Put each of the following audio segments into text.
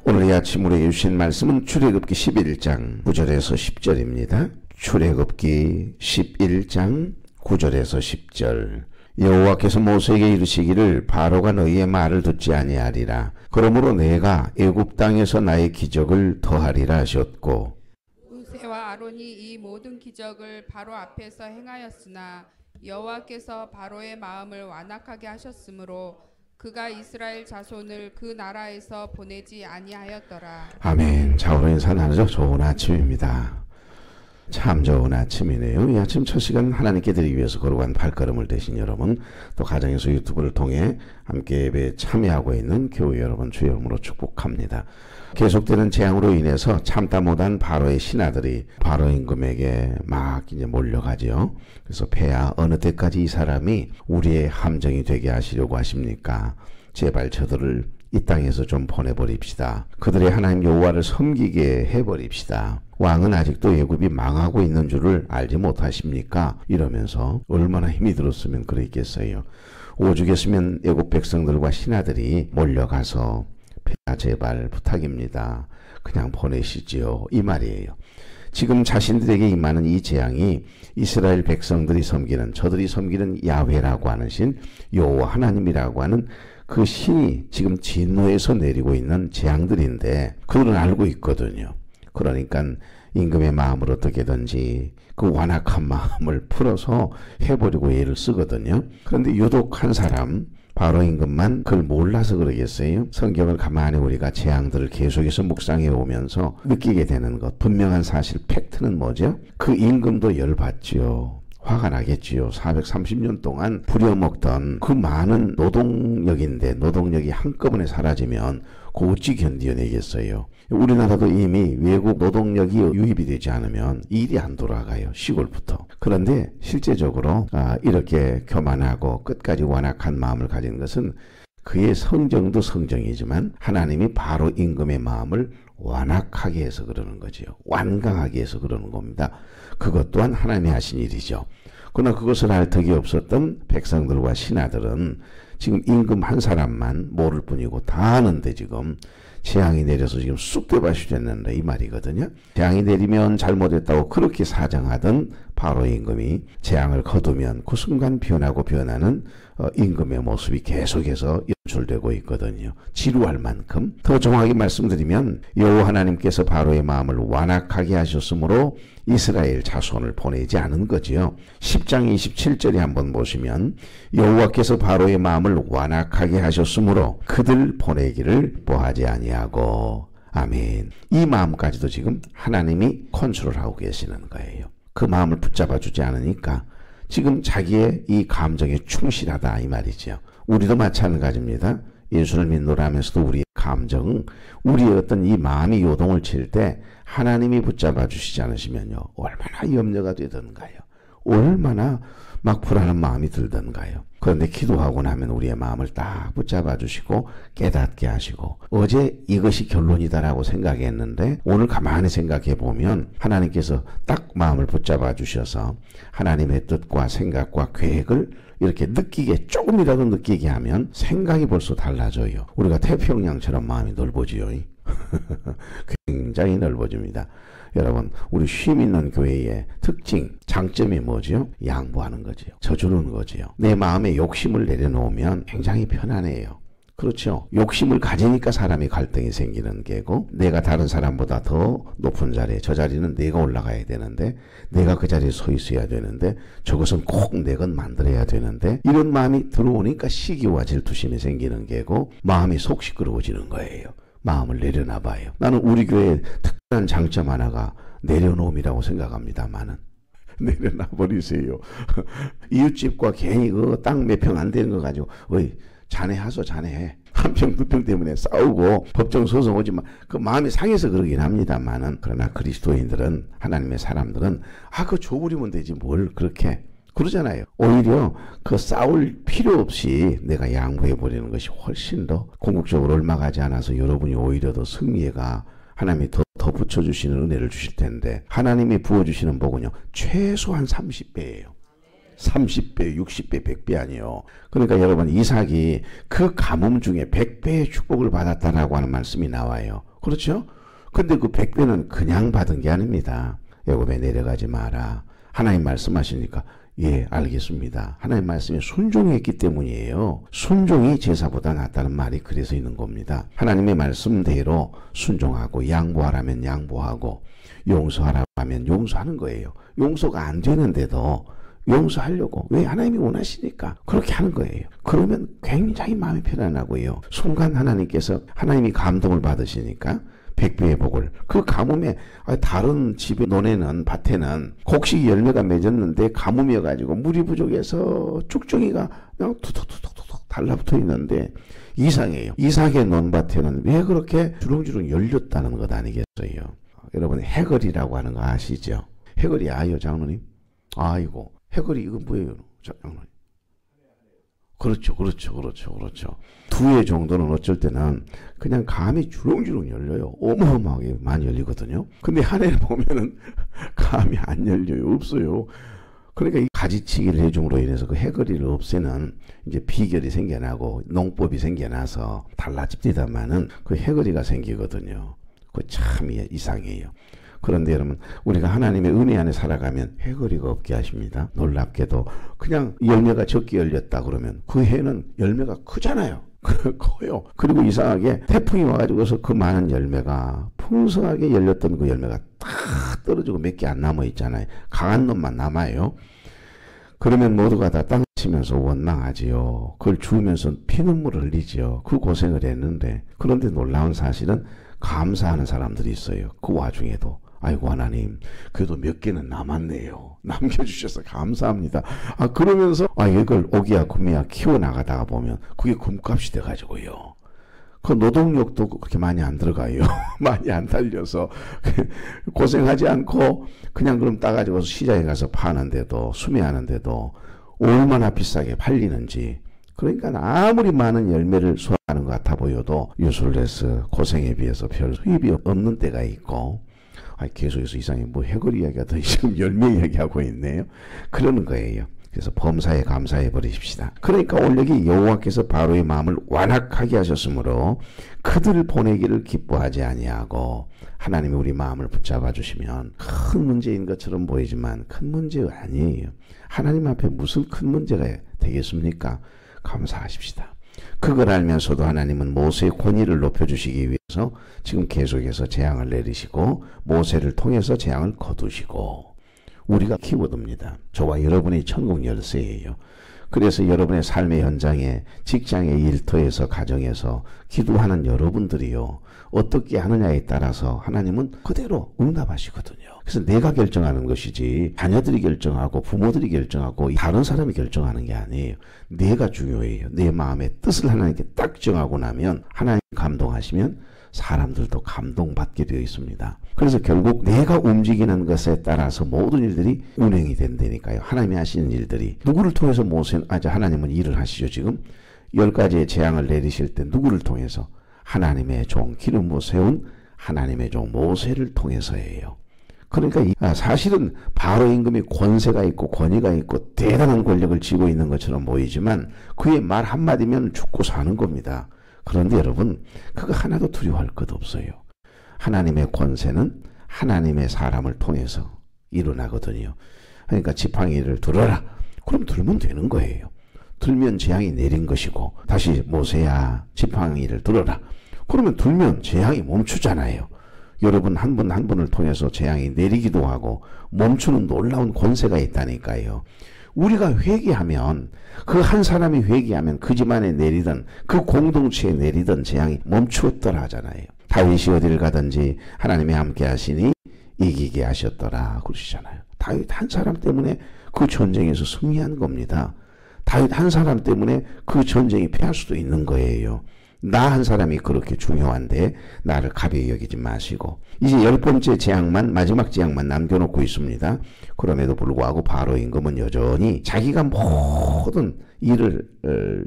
오늘 이 아침 우리에게 주신 말씀은 출애굽기 11장 9절에서 10절입니다. 출애굽기 11장 9절에서 10절. 여호와께서 모세에게 이르시기를 바로가 너희의 말을 듣지 아니하리라. 그러므로 내가 애굽 땅에서 나의 기적을 더하리라 하셨고, 모세와 아론이 이 모든 기적을 바로 앞에서 행하였으나 여호와께서 바로의 마음을 완악하게 하셨으므로 그가 이스라엘 자손을 그 나라에서 보내지 아니하였더라. 아멘. 자오로 인사나누죠. 좋은 아침입니다. 참 좋은 아침이네요. 이 아침 첫 시간 하나님께 드리기 위해서 걸어간 발걸음을 대신 여러분, 또 가정에서 유튜브를 통해 함께 예배에 참여하고 있는 교회 여러분 주의 이름으로 축복합니다. 계속되는 재앙으로 인해서 참다 못한 바로의 신하들이 바로 임금에게 막 이제 몰려가죠. 그래서 폐하, 어느 때까지 이 사람이 우리의 함정이 되게 하시려고 하십니까? 제발 저들을 이 땅에서 좀 보내버립시다. 그들의 하나님 여호와를 섬기게 해버립시다. 왕은 아직도 애굽이 망하고 있는 줄을 알지 못하십니까? 이러면서 얼마나 힘이 들었으면 그랬겠어요. 오죽했으면 애굽 백성들과 신하들이 몰려가서 폐하 제발 부탁입니다. 그냥 보내시지요. 이 말이에요. 지금 자신들에게 임하는 이 재앙이 이스라엘 백성들이 섬기는, 저들이 섬기는 야훼라고 하는 신, 여호와 하나님이라고 하는 그 신이 지금 진노에서 내리고 있는 재앙들인데 그들은 알고 있거든요. 그러니까 임금의 마음을 어떻게든지 그 완악한 마음을 풀어서 해보려고 애를 쓰거든요. 그런데 유독 한 사람, 바로 임금만 그걸 몰라서 그러겠어요? 성경을 가만히 우리가 재앙들을 계속해서 묵상해 오면서 느끼게 되는 것, 분명한 사실, 팩트는 뭐죠? 그 임금도 열받지요. 화가 나겠지요. 430년 동안 부려먹던 그 많은 노동력인데 노동력이 한꺼번에 사라지면 그 어찌 견뎌내겠어요. 우리나라도 이미 외국 노동력이 유입이 되지 않으면 일이 안 돌아가요. 시골부터. 그런데 실제적으로 이렇게 교만하고 끝까지 완악한 마음을 가진 것은 그의 성정도 성정이지만 하나님이 바로 임금의 마음을 완악하게 해서 그러는 거지요. 완강하게 해서 그러는 겁니다. 그것 또한 하나님이 하신 일이죠. 그러나 그것을 알 턱이 없었던 백성들과 신하들은 지금 임금 한 사람만 모를 뿐이고 다 아는데 지금 재앙이 내려서 지금 쑥대밭이 됐는데 이 말이거든요. 재앙이 내리면 잘못했다고 그렇게 사정하던 바로 임금이 재앙을 거두면 그 순간 변하고 변하는 임금의 모습이 계속해서 연출되고 있거든요. 지루할 만큼. 더 정확하게 말씀드리면 여호와 하나님께서 바로의 마음을 완악하게 하셨으므로 이스라엘 자손을 보내지 않은 거지요. 10장 27절에 한번 보시면 여호와께서 바로의 마음을 완악하게 하셨으므로 그들 보내기를 보하지 아니하고, 아멘. 이 마음까지도 지금 하나님이 컨트롤하고 계시는 거예요. 그 마음을 붙잡아 주지 않으니까 지금 자기의 이 감정에 충실하다 이 말이죠. 우리도 마찬가지입니다. 예수를 믿노라 하면서도 우리의 감정, 우리의 어떤 이 마음이 요동을 칠 때 하나님이 붙잡아 주시지 않으시면요, 얼마나 염려가 되던가요. 얼마나 막 불안한 마음이 들던가요. 그런데 기도하고 나면 우리의 마음을 딱 붙잡아 주시고 깨닫게 하시고, 어제 이것이 결론이다라고 생각했는데 오늘 가만히 생각해 보면 하나님께서 딱 마음을 붙잡아 주셔서 하나님의 뜻과 생각과 계획을 이렇게 느끼게, 조금이라도 느끼게 하면 생각이 벌써 달라져요. 우리가 태평양처럼 마음이 넓어지요. 굉장히 넓어집니다. 여러분, 우리 쉼 있는 교회의 특징, 장점이 뭐죠? 양보하는 거지요. 져주는 거지요. 내 마음에 욕심을 내려놓으면 굉장히 편안해요. 그렇죠. 욕심을 가지니까 사람이 갈등이 생기는 게고, 내가 다른 사람보다 더 높은 자리에, 저 자리는 내가 올라가야 되는데, 내가 그 자리에 서 있어야 되는데, 저것은 꼭 내 것 만들어야 되는데, 이런 마음이 들어오니까 시기와 질투심이 생기는 게고, 마음이 속 시끄러워지는 거예요. 마음을 내려놔봐요. 나는 우리 교회의 특별한 장점 하나가 내려놓음이라고 생각합니다만은, 내려놔버리세요. 이웃집과 괜히 그 땅 몇 평 안 되는 거 가지고, 어이, 자네 하소, 자네 해. 한 평, 두 평 때문에 싸우고 법정 소송 오지만 그 마음이 상해서 그러긴 합니다만은, 그러나 그리스도인들은, 하나님의 사람들은 그 줘버리면 되지 뭘 그렇게 그러잖아요. 오히려 그 싸울 필요 없이 내가 양보해 버리는 것이 훨씬 더 궁극적으로 얼마 가지 않아서 여러분이 오히려 더 승리가, 하나님이 더 붙여주시는 은혜를 주실 텐데, 하나님이 부어주시는 복은요 최소한 30배예요. 30배, 60배, 100배 아니요. 그러니까 여러분, 이삭이 그 가뭄 중에 100배의 축복을 받았다라고 하는 말씀이 나와요. 그렇죠? 근데 그 100배는 그냥 받은 게 아닙니다. 애굽에 내려가지 마라. 하나님 말씀하시니까 예, 알겠습니다. 하나님 말씀에 순종했기 때문이에요. 순종이 제사보다 낫다는 말이 그래서 있는 겁니다. 하나님의 말씀대로 순종하고, 양보하라면 양보하고, 용서하라고 하면 용서하는 거예요. 용서가 안 되는데도 용서하려고, 왜? 하나님이 원하시니까 그렇게 하는 거예요. 그러면 굉장히 마음이 편안하고요. 순간 하나님께서, 하나님이 감동을 받으시니까 100배의 복을, 그 가뭄에, 다른 집에, 논에는, 밭에는 곡식 열매가 맺었는데 가뭄이어가지고 물이 부족해서 쭉정이가 그냥 툭툭툭툭툭 달라붙어 있는데, 이삭이에요. 이삭의 논밭에는 왜 그렇게 주렁주렁 열렸다는 것 아니겠어요? 여러분, 해걸이라고 하는 거 아시죠? 해걸이 아요, 장로님? 아이고, 해걸이 이거 뭐예요, 장로님? 그렇죠. 두 해 정도는 어쩔 때는 그냥 감이 주렁주렁 열려요. 어마어마하게 많이 열리거든요. 근데 한 해를 보면은 감이 안 열려요. 없어요. 그러니까 이 가지치기를 해줌으로 인해서 그 해거리를 없애는 이제 비결이 생겨나고 농법이 생겨나서 달라집니다만은 그 해거리가 생기거든요. 그 참 이상해요. 그런데 여러분, 우리가 하나님의 은혜 안에 살아가면 해거리가 없게 하십니다. 놀랍게도 그냥 열매가 적게 열렸다 그러면 그 해는 열매가 크잖아요. 커요. 그리고 이상하게 태풍이 와가지고서 그 많은 열매가, 풍성하게 열렸던 그 열매가 딱 떨어지고 몇 개 안 남아 있잖아요. 강한 놈만 남아요. 그러면 모두가 다 땅 치면서 원망하지요. 그걸 주우면서 피눈물을 흘리지요. 그 고생을 했는데. 그런데 놀라운 사실은 감사하는 사람들이 있어요. 그 와중에도. 아이고 하나님, 그래도 몇 개는 남았네요. 남겨주셔서 감사합니다. 그러면서 이걸 오기야 구미야 키워나가다가 보면 그게 금값이 돼가지고요. 그 노동력도 그렇게 많이 안 들어가요. 많이 안 달려서 고생하지 않고 그냥 그럼 따가지고 시장에 가서 파는데도, 수매하는데도 얼마나 비싸게 팔리는지. 그러니까 아무리 많은 열매를 수확하는 것 같아 보여도 유술레스 고생에 비해서 별 수입이 없는 때가 있고, 계속해서 이상해, 해거리 이야기가 더 지금 열매 이야기하고 있네요. 그러는 거예요. 그래서 범사에 감사해 버리십시다. 그러니까 오늘 여기 여호와께서 바로의 마음을 완악하게 하셨으므로 그들을 보내기를 기뻐하지 아니하고, 하나님이 우리 마음을 붙잡아 주시면 큰 문제인 것처럼 보이지만 큰 문제가 아니에요. 하나님 앞에 무슨 큰 문제가 되겠습니까? 감사하십시다. 그걸 알면서도 하나님은 모세의 권위를 높여주시기 위해서 지금 계속해서 재앙을 내리시고, 모세를 통해서 재앙을 거두시고, 우리가 키워둡니다. 저와 여러분의 천국 열쇠예요. 그래서 여러분의 삶의 현장에, 직장의 일터에서, 가정에서 기도하는 여러분들이요, 어떻게 하느냐에 따라서 하나님은 그대로 응답하시거든요. 그래서 내가 결정하는 것이지 자녀들이 결정하고 부모들이 결정하고 다른 사람이 결정하는 게 아니에요. 내가 중요해요. 내 마음의 뜻을 하나님께 딱 정하고 나면, 하나님 감동하시면 사람들도 감동받게 되어 있습니다. 그래서 결국 내가 움직이는 것에 따라서 모든 일들이 운행이 된다니까요. 하나님이 하시는 일들이. 누구를 통해서 하나님은 일을 하시죠. 지금 10가지의 재앙을 내리실 때 누구를 통해서? 하나님의 종, 기름 부어 세운 하나님의 종 모세를 통해서예요. 그러니까 사실은 바로 임금이 권세가 있고 권위가 있고 대단한 권력을 쥐고 있는 것처럼 보이지만 그의 말 한마디면 죽고 사는 겁니다. 그런데 여러분, 그거 하나도 두려워할 것 없어요. 하나님의 권세는 하나님의 사람을 통해서 일어나거든요. 그러니까 지팡이를 들어라. 그럼 들면 되는 거예요. 들면 재앙이 내린 것이고, 다시 모세야 지팡이를 들어라. 그러면 들면 재앙이 멈추잖아요. 여러분 한 분 한 분을 통해서 재앙이 내리기도 하고 멈추는 놀라운 권세가 있다니까요. 우리가 회개하면, 그 한 사람이 회개하면 그 집안에 내리던, 그 공동체에 내리던 재앙이 멈추었더라 하잖아요. 다윗이 어디를 가든지 하나님이 함께 하시니 이기게 하셨더라 그러시잖아요. 다윗 한 사람 때문에 그 전쟁에서 승리한 겁니다. 다윗 한 사람 때문에 그 전쟁이 패할 수도 있는 거예요. 나 한 사람이 그렇게 중요한데 나를 가벼이 여기지 마시고 이제 10번째 재앙만 마지막 재앙만 남겨놓고 있습니다. 그럼에도 불구하고 바로 임금은 여전히 자기가 모든 일을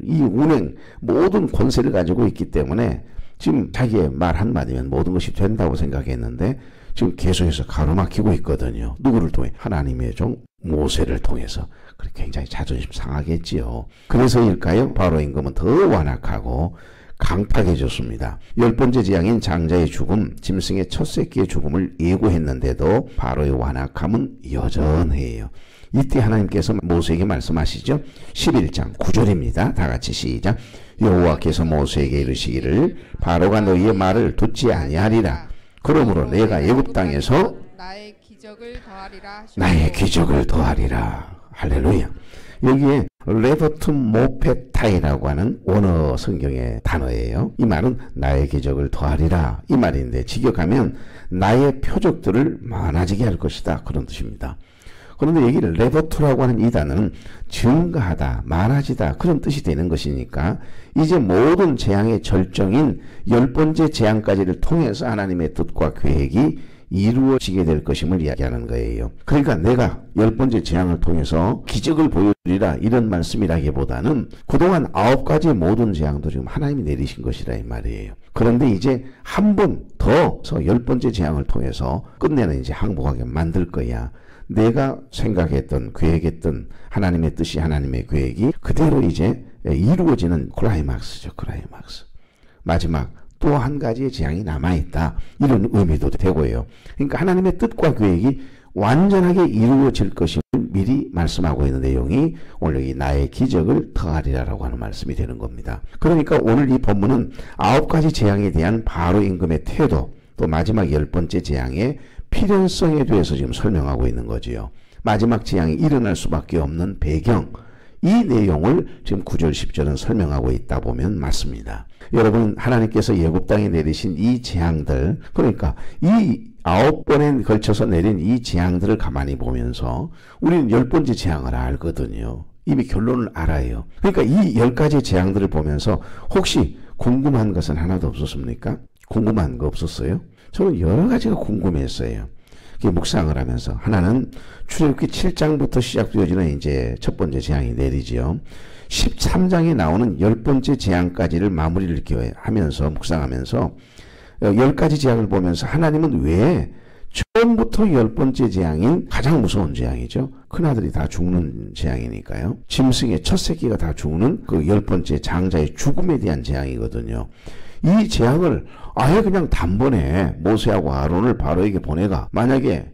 이 운행 모든 권세를 가지고 있기 때문에 지금 자기의 말 한마디면 모든 것이 된다고 생각했는데 지금 계속해서 가로막히고 있거든요. 누구를 통해? 하나님의 종 모세를 통해서. 그렇게 굉장히 자존심 상하겠지요. 그래서일까요? 바로 임금은 더 완악하고 강팍해졌습니다. 10번째 재앙인 장자의 죽음, 짐승의 첫 새끼의 죽음을 예고했는데도 바로의 완악함은 여전해요. 이때 하나님께서 모세에게 말씀하시죠. 11장 9절입니다. 다 같이 시작. 여호와께서 모세에게 이르시기를 바로가 너희의 말을 듣지 아니하리라. 그러므로 내가 애굽 땅에서 나의 기적을 더하리라. 나의 기적을 더하리라. 할렐루야. 여기에 레버트 모페타이라고 하는 원어 성경의 단어예요. 이 말은 나의 기적을 더하리라 이 말인데 직역하면 나의 표적들을 많아지게 할 것이다 그런 뜻입니다. 그런데 여기 레버트라고 하는 이 단어는 증가하다, 많아지다 그런 뜻이 되는 것이니까 이제 모든 재앙의 절정인 10번째 재앙까지를 통해서 하나님의 뜻과 계획이 이루어지게 될 것임을 이야기하는 거예요. 그러니까 내가 10번째 재앙을 통해서 기적을 보여주리라 이런 말씀이라기보다는 그동안 9가지의 모든 재앙도 지금 하나님이 내리신 것이라 이 말이에요. 그런데 이제 한 번 더 10번째 재앙을 통해서 끝내는 이제 항복하게 만들 거야. 내가 생각했던 계획했던 하나님의 뜻이 하나님의 계획이 그대로 이제 이루어지는 클라이막스죠. 클라이막스. 마지막 또 한 가지의 재앙이 남아있다. 이런 의미도 되고요. 그러니까 하나님의 뜻과 계획이 완전하게 이루어질 것임을 미리 말씀하고 있는 내용이 오늘 여기 나의 기적을 더하리라라고 하는 말씀이 되는 겁니다. 그러니까 오늘 이 본문은 9가지 재앙에 대한 바로 임금의 태도 또 마지막 10번째 재앙의 필연성에 대해서 지금 설명하고 있는 거지요. 마지막 재앙이 일어날 수밖에 없는 배경 이 내용을 지금 9절 10절은 설명하고 있다 보면 맞습니다. 여러분 하나님께서 애굽 땅에 내리신 이 재앙들 그러니까 이 9번에 걸쳐서 내린 이 재앙들을 가만히 보면서 우리는 10번째 재앙을 알거든요. 이미 결론을 알아요. 그러니까 이 10가지 재앙들을 보면서 혹시 궁금한 것은 하나도 없었습니까? 궁금한 거 없었어요? 저는 여러 가지가 궁금했어요. 묵상을 하면서 하나는 출애굽기 7장부터 시작되어지는 이제 첫 번째 재앙이 내리지요. 13장에 나오는 10번째 재앙까지를 마무리를 이렇게 하면서 묵상하면서 10가지 재앙을 보면서 하나님은 왜 처음부터 10번째 재앙인 가장 무서운 재앙이죠. 큰아들이 다 죽는 재앙이니까요. 짐승의 첫 새끼가 다 죽는 그 10번째 장자의 죽음에 대한 재앙이거든요. 이 재앙을 아예 그냥 단번에 모세하고 아론을 바로에게 보내가 만약에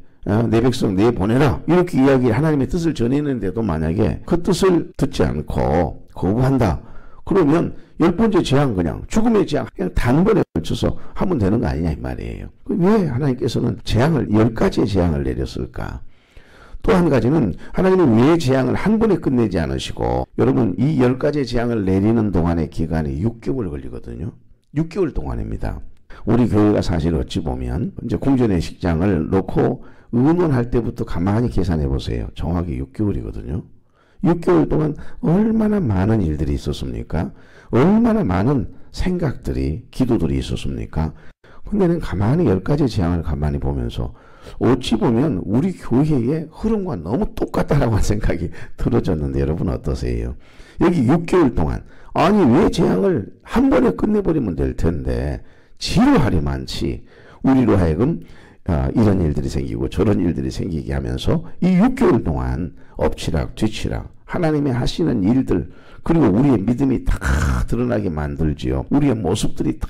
내 백성 내보내라 이렇게 이야기 하나님의 뜻을 전했는데도 만약에 그 뜻을 듣지 않고 거부한다 그러면 10번째 재앙 그냥 죽음의 재앙 그냥 단번에 걸쳐서 하면 되는 거 아니냐 이 말이에요. 왜 하나님께서는 재앙을 10가지의 재앙을 내렸을까? 또 한 가지는 하나님은 왜 재앙을 한 번에 끝내지 않으시고 여러분 이 10가지의 재앙을 내리는 동안의 기간이 6개월 걸리거든요. 6개월 동안입니다. 우리 교회가 사실 어찌 보면 이제 공전의 식장을 놓고 의논할 때부터 가만히 계산해 보세요. 정확히 6개월이거든요. 6개월 동안 얼마나 많은 일들이 있었습니까? 얼마나 많은 생각들이 기도들이 있었습니까? 근데는 가만히 10가지 재앙을 가만히 보면서 어찌 보면 우리 교회의 흐름과 너무 똑같다라고 하는 생각이 들어졌는데 여러분 어떠세요? 여기 6개월 동안 아니 왜 재앙을 한 번에 끝내버리면 될 텐데 지루하리만치 우리로 하여금 이런 일들이 생기고 저런 일들이 생기게 하면서 이 6개월 동안 엎치락 뒤치락 하나님이 하시는 일들 그리고 우리의 믿음이 다 드러나게 만들지요. 우리의 모습들이 다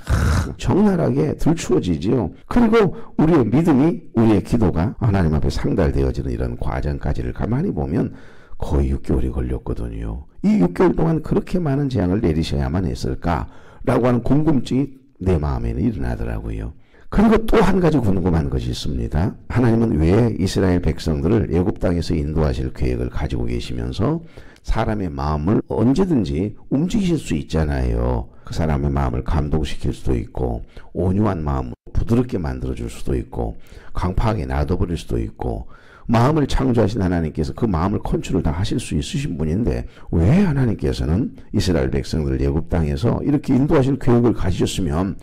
적나라하게 들추어지지요. 그리고 우리의 믿음이 우리의 기도가 하나님 앞에 상달되어지는 이런 과정까지를 가만히 보면 거의 6개월이 걸렸거든요. 이 6개월 동안 그렇게 많은 재앙을 내리셔야만 했을까라고 하는 궁금증이 내 마음에는 일어나더라고요. 그리고 또 한 가지 궁금한 것이 있습니다. 하나님은 왜 이스라엘 백성들을 애굽 땅에서 인도하실 계획을 가지고 계시면서 사람의 마음을 언제든지 움직이실 수 있잖아요. 그 사람의 마음을 감동시킬 수도 있고 온유한 마음을 부드럽게 만들어줄 수도 있고 강팍하게 놔둬버릴 수도 있고 마음을 창조하신 하나님께서 그 마음을 컨트롤 다 하실 수 있으신 분인데 왜 하나님께서는 이스라엘 백성들 애굽 땅에서 이렇게 인도하실 계획을 가지셨으면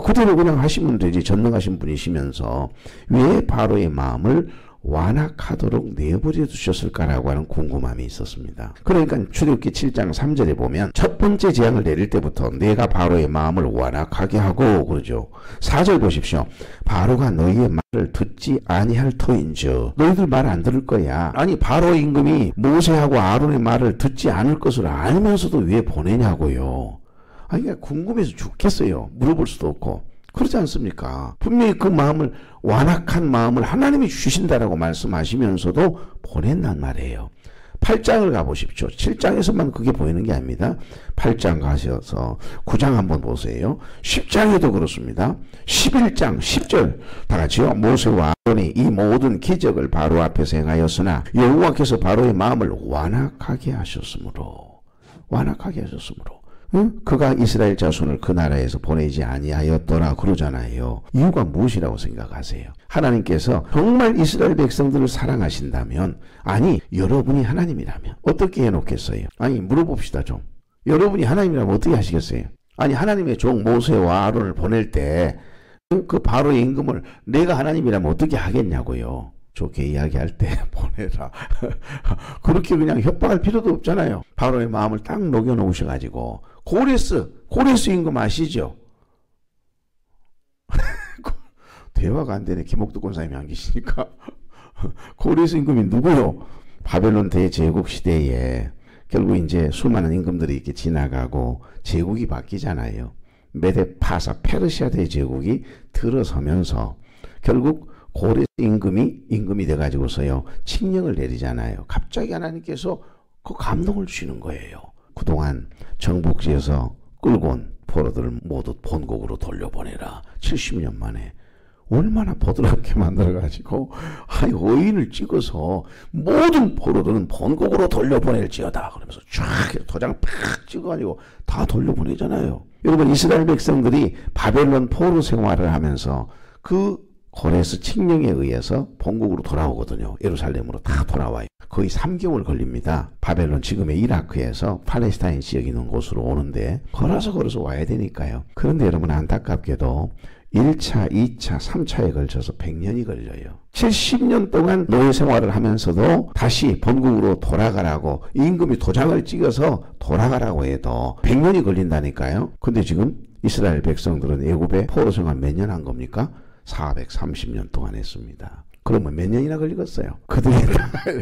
그대로 그냥 하시면 되지, 전능하신 분이시면서 왜 바로의 마음을 완악하도록 내버려 두셨을까라고 하는 궁금함이 있었습니다. 그러니까 출애굽기 7장 3절에 보면 첫 번째 재앙을 내릴 때부터 내가 바로의 마음을 완악하게 하고 그러죠. 4절 보십시오. 바로가 너희의 말을 듣지 아니할 터인즉 너희들 말 안 들을 거야. 아니 바로 임금이 모세하고 아론의 말을 듣지 않을 것을 알면서도 왜 보내냐고요. 아니 그냥 궁금해서 죽겠어요. 물어볼 수도 없고. 그렇지 않습니까? 분명히 그 마음을, 완악한 마음을 하나님이 주신다라고 말씀하시면서도 보낸단 말이에요. 8장을 가보십시오. 7장에서만 그게 보이는 게 아닙니다. 8장 가셔서 9장 한번 보세요. 10장에도 그렇습니다. 11장 10절 다 같이요. 모세와 아론이 이 모든 기적을 바로 앞에서 행하였으나 여호와께서 바로의 마음을 완악하게 하셨으므로 그가 이스라엘 자손을 그 나라에서 보내지 아니하였더라 그러잖아요. 이유가 무엇이라고 생각하세요? 하나님께서 정말 이스라엘 백성들을 사랑하신다면, 아니 여러분이 하나님이라면 어떻게 해놓겠어요? 아니 물어봅시다 좀. 여러분이 하나님이라면 어떻게 하시겠어요? 아니 하나님의 종 모세와 아론을 보낼 때 그 바로의 임금을 내가 하나님이라면 어떻게 하겠냐고요. 좋게 이야기할 때 보내라. 그렇게 그냥 협박할 필요도 없잖아요. 바로의 마음을 딱 녹여놓으셔가지고 고레스 임금 아시죠? 대화가 안 되네. 김옥도 권사님이 안 계시니까. 고레스 임금이 누구요? 바벨론 대제국 시대에 결국 이제 수많은 임금들이 이렇게 지나가고 제국이 바뀌잖아요. 메데 파사 페르시아 대제국이 들어서면서 결국 고레스 임금이 돼가지고서요 칙령을 내리잖아요. 갑자기 하나님께서 그 감동을 주시는 거예요. 그동안 정복지에서 끌고 온 포로들을 모두 본국으로 돌려보내라. 70년 만에 얼마나 부드럽게 만들어가지고 의인을 찍어서 모든 포로들은 본국으로 돌려보낼지어다. 그러면서 쫙 도장을 팍 찍어가지고 다 돌려보내잖아요. 여러분 이스라엘 백성들이 바벨론 포로 생활을 하면서 그 고레스 칙령에 의해서 본국으로 돌아오거든요. 예루살렘으로 다 돌아와요. 거의 3개월 걸립니다. 바벨론 지금의 이라크에서 팔레스타인 지역이 있는 곳으로 오는데 걸어서 와야 되니까요. 그런데 여러분 안타깝게도 1차, 2차, 3차에 걸쳐서 100년이 걸려요. 70년 동안 노예 생활을 하면서도 다시 본국으로 돌아가라고 임금이 도장을 찍어서 돌아가라고 해도 100년이 걸린다니까요. 근데 지금 이스라엘 백성들은 애굽에 포로 생활 몇 년 한 겁니까? 430년 동안 했습니다. 그러면 몇 년이나 걸리겠어요? 그들이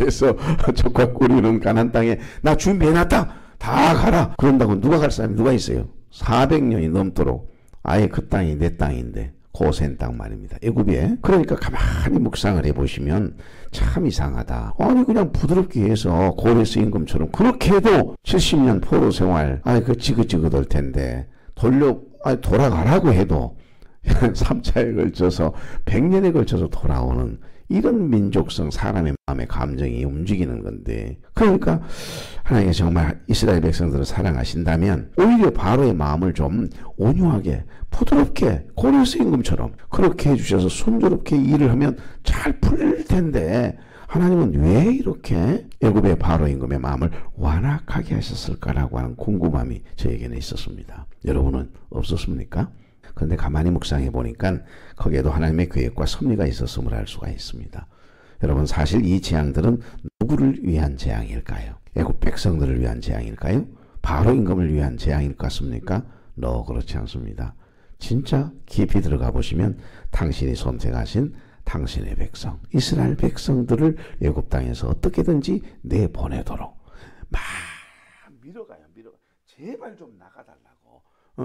해서 적과 꿀이는 가나안 땅에 나 준비해놨다. 다 가라. 그런다고 누가 갈 사람이 누가 있어요? 400년이 넘도록 아예 그 땅이 내 땅인데 고센 땅 말입니다. 애굽에. 그러니까 가만히 묵상을 해보시면 참 이상하다. 아니 그냥 부드럽게 해서 고레스 임금처럼 그렇게 해도 70년 포로 생활 그 지긋지긋할 텐데 돌아가라고 해도 3차에 걸쳐서 100년에 걸쳐서 돌아오는 이런 민족성 사람의 마음의 감정이 움직이는 건데, 그러니까 하나님이 정말 이스라엘 백성들을 사랑하신다면 오히려 바로의 마음을 좀 온유하게 부드럽게 고레스 임금처럼 그렇게 해주셔서 순조롭게 일을 하면 잘 풀릴 텐데 하나님은 왜 이렇게 애굽의 바로 임금의 마음을 완악하게 하셨을까라고 하는 궁금함이 저에게는 있었습니다. 여러분은 없었습니까? 그런데 가만히 묵상해 보니까 거기에도 하나님의 계획과 섭리가 있었음을 알 수가 있습니다. 여러분 사실 이 재앙들은 누구를 위한 재앙일까요? 애굽 백성들을 위한 재앙일까요? 바로 임금을 위한 재앙일 것 같습니까? 그렇지 않습니다. 진짜 깊이 들어가 보시면 당신이 선택하신 당신의 백성, 이스라엘 백성들을 애굽 땅에서 어떻게든지 내보내도록 막 밀어가요. 제발 좀 나가달라고.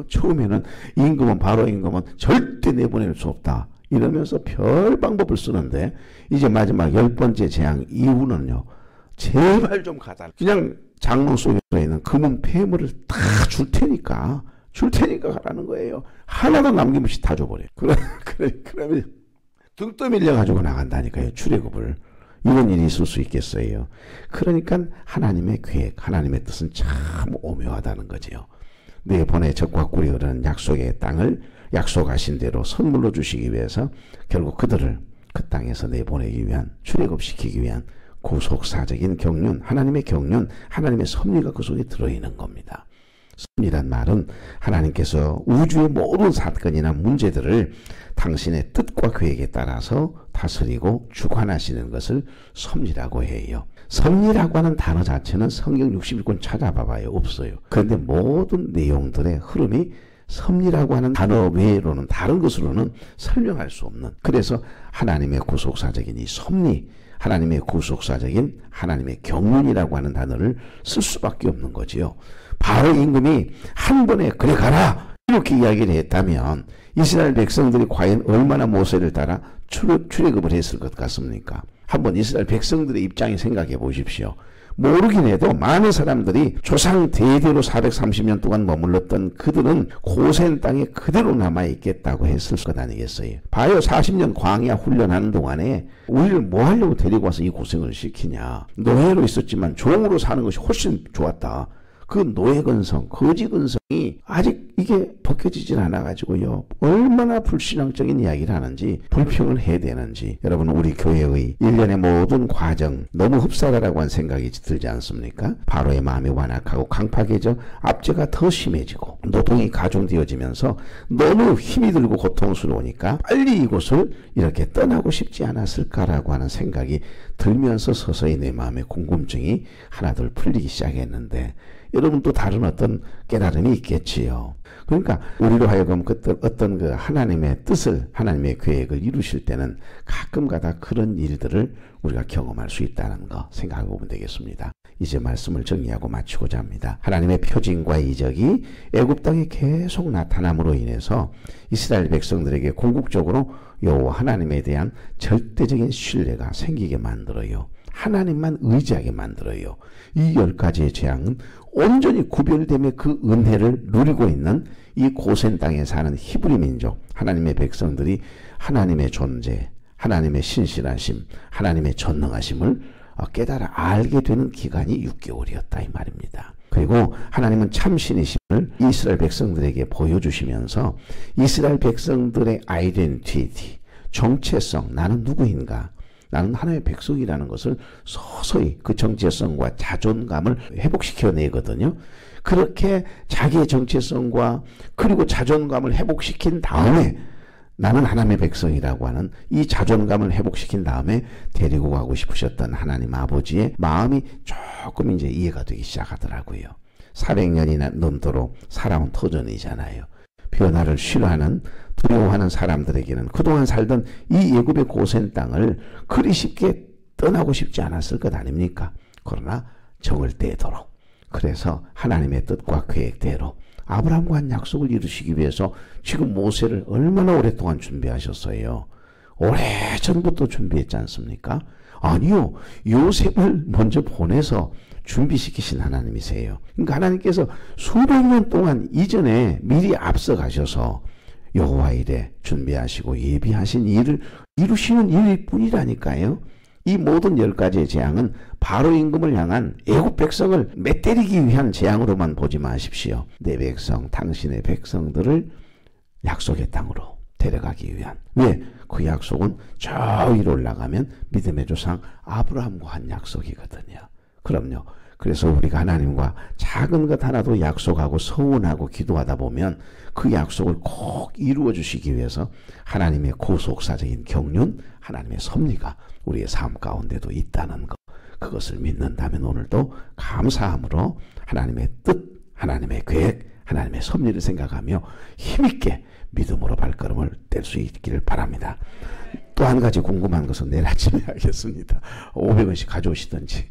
처음에는 임금은 바로 임금은 절대 내보낼 수 없다 이러면서 별 방법을 쓰는데 이제 마지막 10번째 재앙 이후는요 제발 좀 가달라. 그냥 장롱 속에 있는 금은 폐물을 다 줄 테니까 가라는 거예요. 하나도 남김없이 다 줘버려요. 그러면 등 떠밀려 가지고 나간다니까요. 출애굽을. 이런 일이 있을 수 있겠어요. 그러니까 하나님의 계획, 하나님의 뜻은 참 오묘하다는 거지요. 내 번에 적과 꿀이 흐르는 약속의 땅을 약속하신 대로 선물로 주시기 위해서 결국 그들을 그 땅에서 내보내기 위한, 출애굽시키기 위한 구속사적인 경륜, 하나님의 경륜, 하나님의 섭리가 그 속에 들어있는 겁니다. 섭리란 말은 하나님께서 우주의 모든 사건이나 문제들을 당신의 뜻과 계획에 따라서 다스리고 주관하시는 것을 섭리라고 해요. 섭리라고 하는 단어 자체는 성경 61권 찾아봐봐요. 없어요. 그런데 모든 내용들의 흐름이 섭리라고 하는 단어 외로는, 다른 것으로는 설명할 수 없는, 그래서 하나님의 구속사적인 이 섭리, 하나님의 구속사적인 하나님의 경륜이라고 하는 단어를 쓸 수밖에 없는 거지요. 바로 임금이 한 번에 그래 가라 이렇게 이야기를 했다면 이스라엘 백성들이 과연 얼마나 모세를 따라 출애굽을 했을 것 같습니까? 한번 이스라엘 백성들의 입장에 생각해 보십시오. 모르긴 해도 많은 사람들이 조상 대대로 430년 동안 머물렀던 그들은 고센 땅에 그대로 남아있겠다고 했을 것 아니겠어요? 봐요. 40년 광야 훈련하는 동안에 우리를 뭐 하려고 데리고 와서 이 고생을 시키냐. 노예로 있었지만 종으로 사는 것이 훨씬 좋았다. 그 노예 근성, 거지 근성이 아직 이게 벗겨지질 않아가지고요. 얼마나 불신앙적인 이야기를 하는지, 불평을 해야 되는지. 여러분, 우리 교회의 일련의 모든 과정 너무 흡사하다라고 한 생각이 들지 않습니까? 바로의 마음이 완악하고 강팍해져 압제가 더 심해지고 노동이 가중되어지면서 너무 힘이 들고 고통스러우니까 빨리 이곳을 이렇게 떠나고 싶지 않았을까라고 하는 생각이 들면서 서서히 내 마음의 궁금증이 하나둘 풀리기 시작했는데, 여러분 또 다른 어떤 깨달음이 있겠지요. 그러니까 우리로 하여금 어떤 그 하나님의 뜻을, 하나님의 계획을 이루실 때는 가끔가다 그런 일들을 우리가 경험할 수 있다는 거 생각해 보면 되겠습니다. 이제 말씀을 정리하고 마치고자 합니다. 하나님의 표징과 이적이 애굽 땅에 계속 나타남으로 인해서 이스라엘 백성들에게 궁극적으로 여호와 하나님에 대한 절대적인 신뢰가 생기게 만들어요. 하나님만 의지하게 만들어요. 이 10가지의 재앙은 온전히 구별됨의 그 은혜를 누리고 있는 이 고센 땅에 사는 히브리 민족, 하나님의 백성들이 하나님의 존재, 하나님의 신실하심, 하나님의 전능하심을 깨달아 알게 되는 기간이 6개월이었다 이 말입니다. 그리고 하나님은 참신이심을 이스라엘 백성들에게 보여주시면서 이스라엘 백성들의 아이덴티티, 정체성, 나는 누구인가, 나는 하나님의 백성이라는 것을 서서히 그 정체성과 자존감을 회복시켜내거든요. 그렇게 자기의 정체성과 그리고 자존감을 회복시킨 다음에 나는 하나님의 백성이라고 하는 이 자존감을 회복시킨 다음에 데리고 가고 싶으셨던 하나님 아버지의 마음이 조금 이제 이해가 되기 시작하더라고요. 400년이나 넘도록 살아온 터전이잖아요. 변화를 싫어하는, 두려워하는 사람들에게는 그동안 살던 이 애굽의 고센 땅을 그리 쉽게 떠나고 싶지 않았을 것 아닙니까? 그러나 정을 떼도록, 그래서 하나님의 뜻과 계획대로 아브라함과 한 약속을 이루시기 위해서 지금 모세를 얼마나 오랫동안 준비하셨어요? 오래전부터 준비했지 않습니까? 아니요. 요셉을 먼저 보내서 준비시키신 하나님이세요. 그러니까 하나님께서 수백 년 동안 이전에 미리 앞서 가셔서 여호와 일에 준비하시고 예비하신 일을 이루시는 일일 뿐이라니까요. 이 모든 10가지의 재앙은 바로 임금을 향한 애굽 백성을 맷때리기 위한 재앙으로만 보지 마십시오. 내 백성, 당신의 백성들을 약속의 땅으로 데려가기 위한. 왜? 그 약속은 저 위로 올라가면 믿음의 조상 아브라함과 한 약속이거든요. 그럼요. 그래서 우리가 하나님과 작은 것 하나도 약속하고 서운하고 기도하다 보면 그 약속을 꼭 이루어 주시기 위해서 하나님의 구속사적인 경륜, 하나님의 섭리가 우리의 삶 가운데도 있다는 것, 그것을 믿는다면 오늘도 감사함으로 하나님의 뜻, 하나님의 계획, 하나님의 섭리를 생각하며 힘있게 믿음으로 발걸음을 뗄 수 있기를 바랍니다. 또 한 가지 궁금한 것은 내일 아침에 하겠습니다. 500원씩 가져오시든지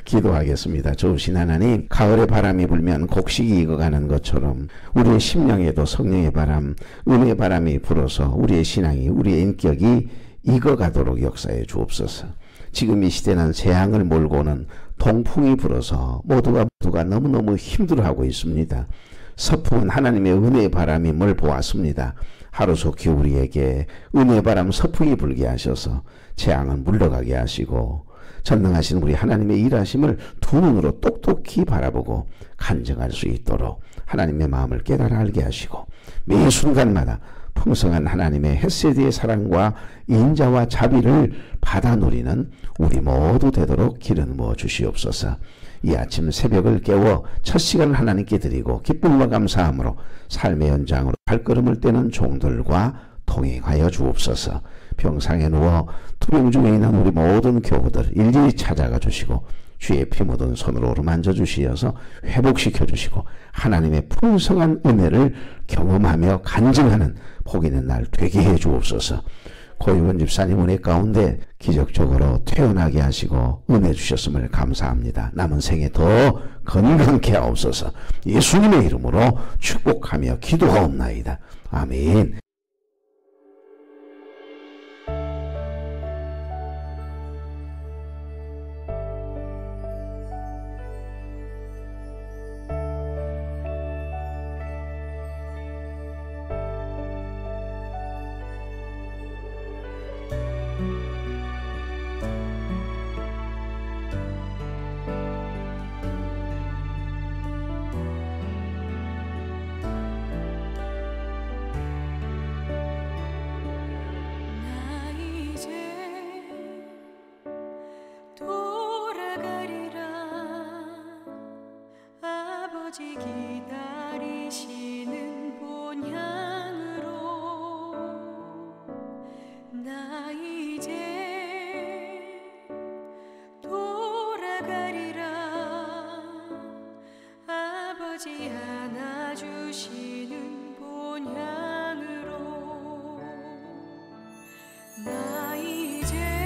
기도하겠습니다. 좋으신 하나님, 가을의 바람이 불면 곡식이 익어가는 것처럼 우리의 심령에도 성령의 바람, 은혜의 바람이 불어서 우리의 신앙이, 우리의 인격이 익어가도록 역사해 주옵소서. 지금 이 시대는 재앙을 몰고는 동풍이 불어서 모두가 너무너무 힘들어하고 있습니다. 서풍은 하나님의 은혜의 바람임을 보았습니다. 하루속히 우리에게 은혜의 바람 서풍이 불게 하셔서 재앙은 물러가게 하시고 전능하신 우리 하나님의 일하심을 두 눈으로 똑똑히 바라보고 간증할 수 있도록 하나님의 마음을 깨달아 알게 하시고 매 순간마다 풍성한 하나님의 헤세드의 사랑과 인자와 자비를 받아 누리는 우리 모두 되도록 기름 부어 주시옵소서. 이 아침 새벽을 깨워 첫 시간을 하나님께 드리고 기쁨과 감사함으로 삶의 연장으로 발걸음을 떼는 종들과 동행하여 주옵소서. 병상에 누워 투병 중에 있는 우리 모든 교우들 일일이 찾아가 주시고 주의 피 묻은 손으로 어루만져 주시어서 회복시켜 주시고 하나님의 풍성한 은혜를 경험하며 간증하는 복 있는 날 되게 해 주옵소서. 고유원 집사님 은혜 가운데 기적적으로 태어나게 하시고 은혜 주셨음을 감사합니다. 남은 생에 더 건강케 하옵소서. 예수님의 이름으로 축복하며 기도하옵나이다. 아멘. 기다리시는 본향으로 나 이제 돌아가리라. 아버지 안아주시는 본향으로 나 이제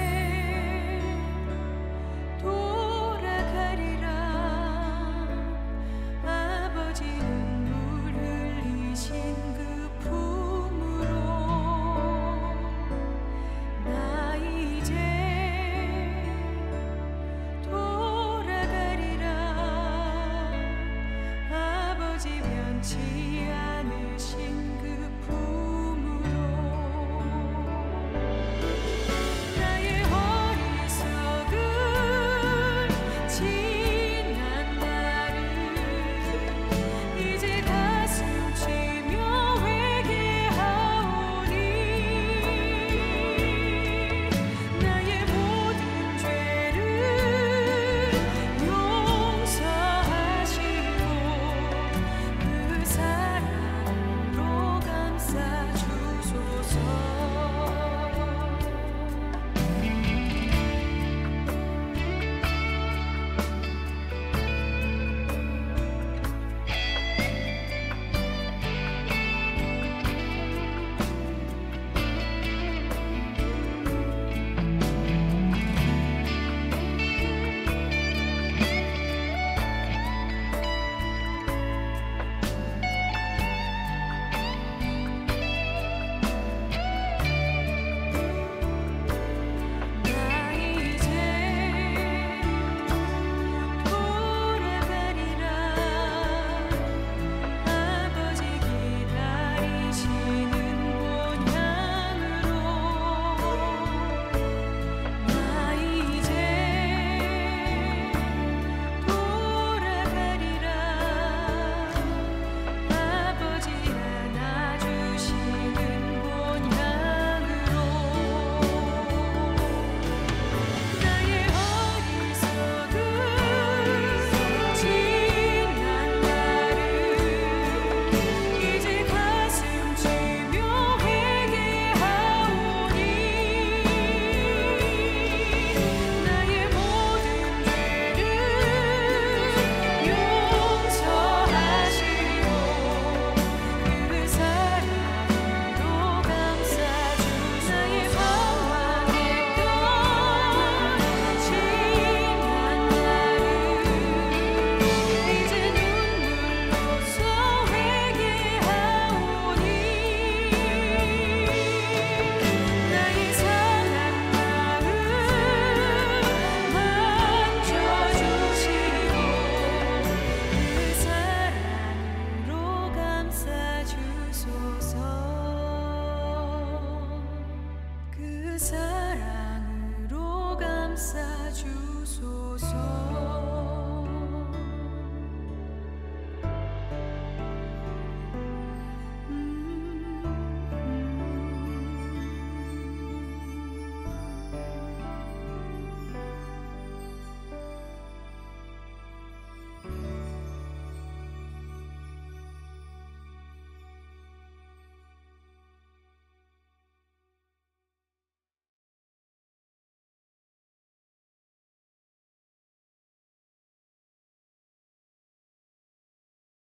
사랑으로 감싸 주소서.